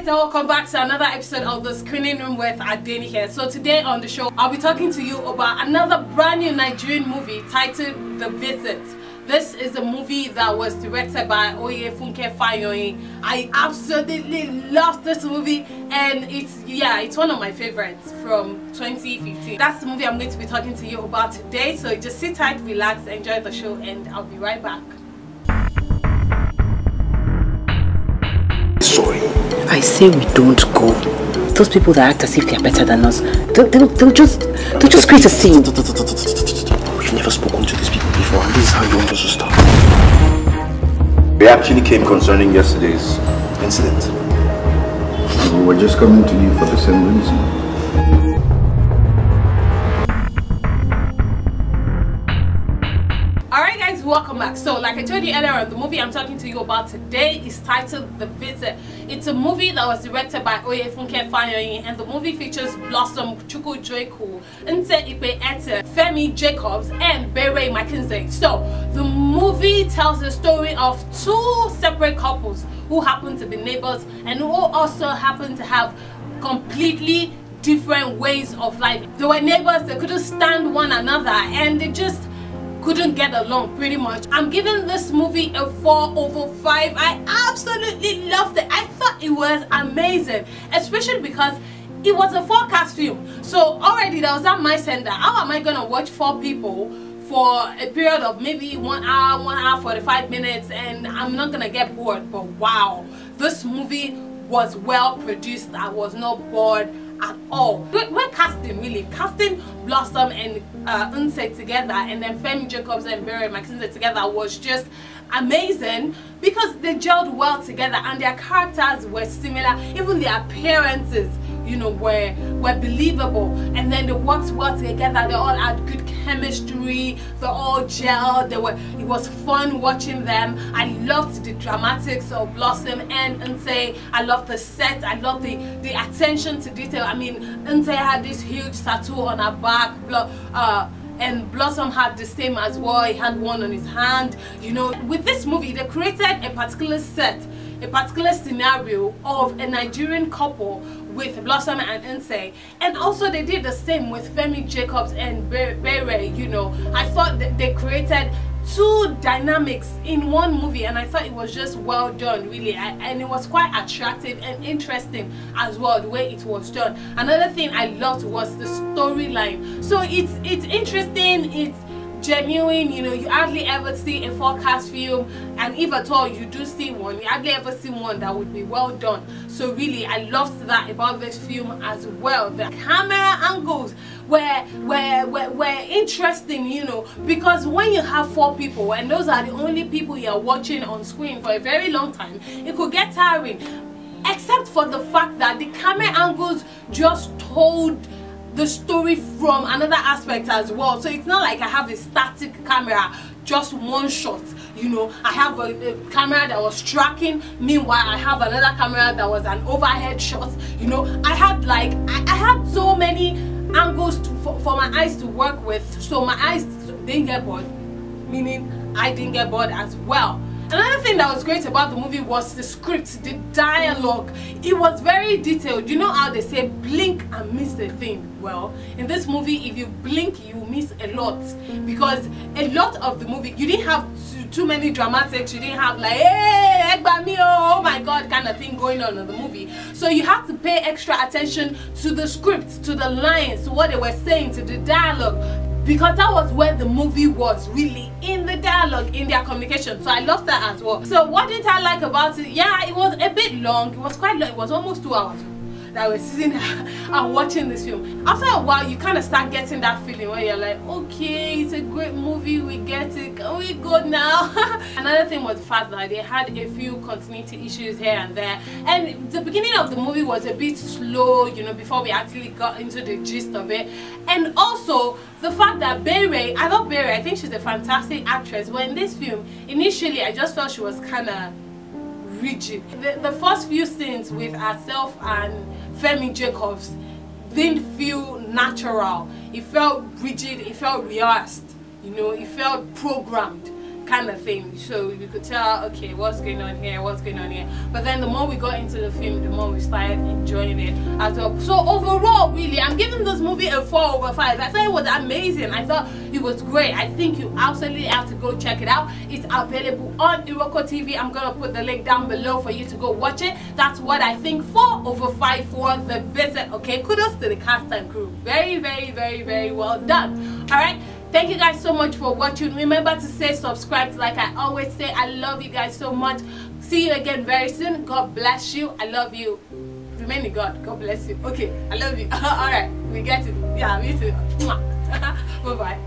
guys, and welcome back to another episode of the Screening Room with Adeni here. So today on the show, I'll be talking to you about another brand new Nigerian movie titled The Visit. This is a movie that was directed by Funke Fayoyin. I absolutely love this movie, and it's one of my favorites from 2015. That's the movie I'm going to be talking to you about today. So just sit tight, relax, enjoy the show, and I'll be right back. Sorry. I say we don't go. Those people that act as if they're better than us, they'll just create a scene. We've never spoken to these people before, and this is how you want us to start. We actually came concerning yesterday's incident. We were just coming to you for the same reason. Alright guys, welcome back. So like I told you earlier on, the movie I'm talking to you about today is titled The Visit. It's a movie that was directed by Funke Fayoyin, and the movie features Blossom Chukwujoiku, Nte Ipe Ete, Femi Jacobs, and Bere McKinsey. So the movie tells the story of two separate couples who happen to be neighbors and who also happen to have completely different ways of life. They were neighbors, they couldn't stand one another, and they just couldn't get along pretty much. I'm giving this movie a 4/5. I absolutely loved it. I thought it was amazing, especially because it was a forecast film. So already there was that mindset that how am I gonna watch 4 people for a period of maybe 1 hour 45 minutes, and I'm not gonna get bored. But wow, this movie was well produced. I was not bored at all. We're casting, really casting Blossom and Unse together, and then Femi Jacobs and Bere McKinsey together was just amazing because they gelled well together and their characters were similar. Even their appearances, you know, were believable, and then they worked well together. They all had good chemistry, they all gelled. It was fun watching them. I loved the dramatics of Blossom and Unse. I loved the set. I loved the attention to detail. I mean, Unse had this huge tattoo on her back, and Blossom had the same as well. He had one on his hand. You know, with this movie they created a particular set, a particular scenario of a Nigerian couple with Blossom and Unse, and also they did the same with Femi Jacobs and Bere. You know, I thought that they created two dynamics in one movie, and I thought it was just well done, really. And it was quite attractive and interesting as well, the way it was done. Another thing I loved was the storyline. So it's interesting, it's genuine. You know, you hardly ever see a forecast film, and if at all you do see one, you hardly ever see one that would be well done. So really I loved that about this film as well. The camera angles were interesting, you know, because when you have 4 people and those are the only people you're watching on screen for a very long time, it could get tiring, except for the fact that the camera angles just told the story from another aspect as well. So it's not like I have a static camera, just one shot. You know, I have a camera that was tracking, meanwhile I have another camera that was an overhead shot. You know, I had so many angles for my eyes to work with, so my eyes didn't get bored, meaning I didn't get bored as well. Another thing that was great about the movie was the script, the dialogue. It was very detailed. You know how they say blink and miss a thing? Well, in this movie, if you blink, you miss a lot, because a lot of the movie, you didn't have too many dramatics. You didn't have like, hey, oh my god kind of thing going on in the movie. So you have to pay extra attention to the script, to the lines, to what they were saying, to the dialogue, because that was where the movie was, really, in the dialogue, in their communication. So I loved that as well. So what did I like about it? Yeah, it was a bit long. It was quite long. It was almost 2 hours that we're sitting and watching this film. After a while, you kind of start getting that feeling where you're like, okay, it's a great movie, we get it, can we go now? Another thing was the fact that they had a few continuity issues here and there, and the beginning of the movie was a bit slow, you know, before we actually got into the gist of it. And also the fact that Bere, I love Bere, I think she's a fantastic actress, but in this film, initially I just felt she was kind of rigid. The first few scenes with herself and Femi Jacobs didn't feel natural. It felt rigid, it felt rehearsed, you know, it felt programmed. kind of thing, so we could tell, okay, what's going on here, what's going on here. But then the more we got into the film, the more we started enjoying it as well. So overall, really, I'm giving this movie a 4/5. I thought it was amazing. I thought it was great. I think you absolutely have to go check it out. It's available on Iroko TV. I'm gonna put the link down below for you to go watch it. That's what I think. 4/5 for The Visit. Okay, kudos to the cast and crew. Very, very, very, very well done. All right. Thank you guys so much for watching. Remember to say subscribe, like I always say. I love you guys so much. See you again very soon. God bless you. I love you. Remain in God. God bless you. Okay, I love you. All right, we get it. Yeah, me too. Bye bye.